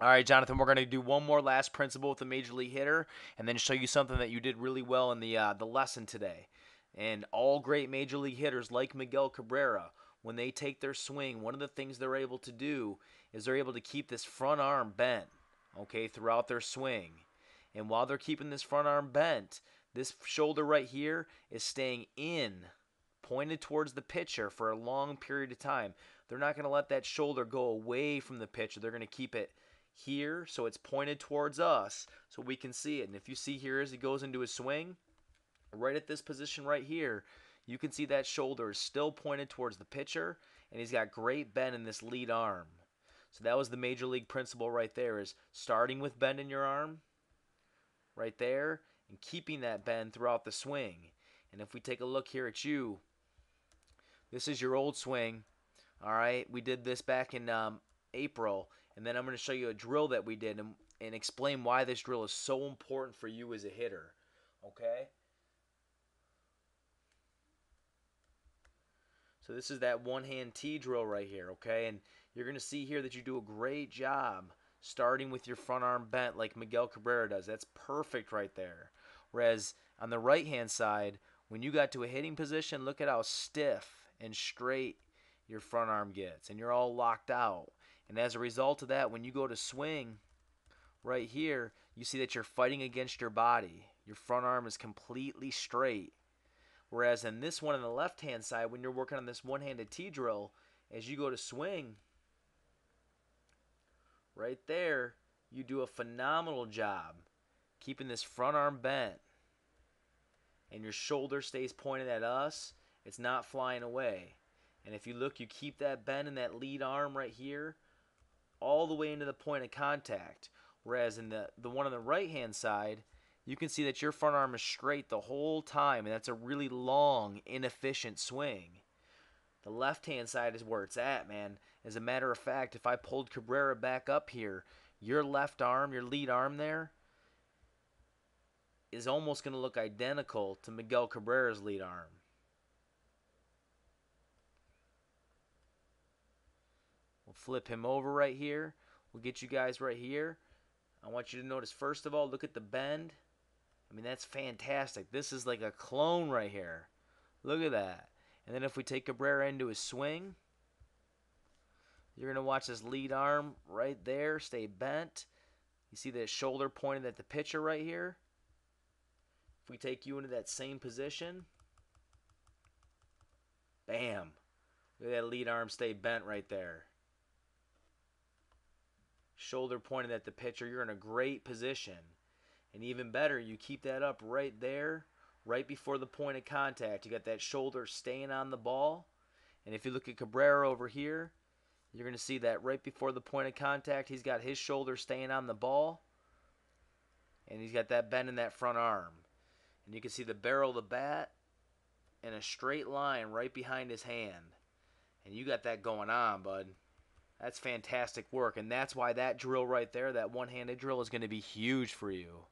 All right, Jonathan, we're going to do one more last principle with the major league hitter, and then show you something that you did really well in the lesson today. And all great major league hitters, like Miguel Cabrera, when they take their swing, one of the things they're able to do is they're able to keep this front arm bent, okay, throughout their swing. And while they're keeping this front arm bent, this shoulder right here is staying in, pointed towards the pitcher for a long period of time. They're not going to let that shoulder go away from the pitcher. They're going to keep it here so it's pointed towards us so we can see it. And if you see here as he goes into his swing, right at this position right here, you can see that shoulder is still pointed towards the pitcher, and he's got great bend in this lead arm. So that was the major league principle right there, is starting with bend in your arm right there and keeping that bend throughout the swing. And if we take a look here at you, this is your old swing. All right, we did this back in April, and then I'm going to show you a drill that we did and explain why this drill is so important for you as a hitter. Okay? So this is that one-hand T drill right here, okay? And you're going to see here that you do a great job starting with your front arm bent like Miguel Cabrera does. That's perfect right there. Whereas on the right-hand side, when you got to a hitting position, look at how stiff and straight your front arm gets, and you're all locked out. And as a result of that, when you go to swing right here, you see that you're fighting against your body. Your front arm is completely straight. Whereas in this one on the left-hand side, when you're working on this one-handed T drill, as you go to swing, right there, you do a phenomenal job keeping this front arm bent. And your shoulder stays pointed at us. It's not flying away. And if you look, you keep that bend in that lead arm right here all the way into the point of contact. Whereas in the one on the right-hand side, you can see that your front arm is straight the whole time, and that's a really long, inefficient swing. The left-hand side is where it's at, man. As a matter of fact, if I pulled Cabrera back up here, your left arm, your lead arm there, is almost going to look identical to Miguel Cabrera's lead arm. We'll flip him over right here. We'll get you guys right here. I want you to notice, first of all, look at the bend. I mean, that's fantastic. This is like a clone right here. Look at that. And then if we take Cabrera into his swing, you're going to watch this lead arm right there stay bent. You see that shoulder pointed at the pitcher right here? If we take you into that same position, bam. Look at that lead arm stay bent right there. Shoulder pointed at the pitcher. You're in a great position. And even better, you keep that up right there, right before the point of contact. You got that shoulder staying on the ball. And if you look at Cabrera over here, you're going to see that right before the point of contact, he's got his shoulder staying on the ball. And he's got that bend in that front arm. And you can see the barrel of the bat in a straight line right behind his hand. And you got that going on, bud. That's fantastic work. And that's why that drill right there, that one-handed drill, is going to be huge for you.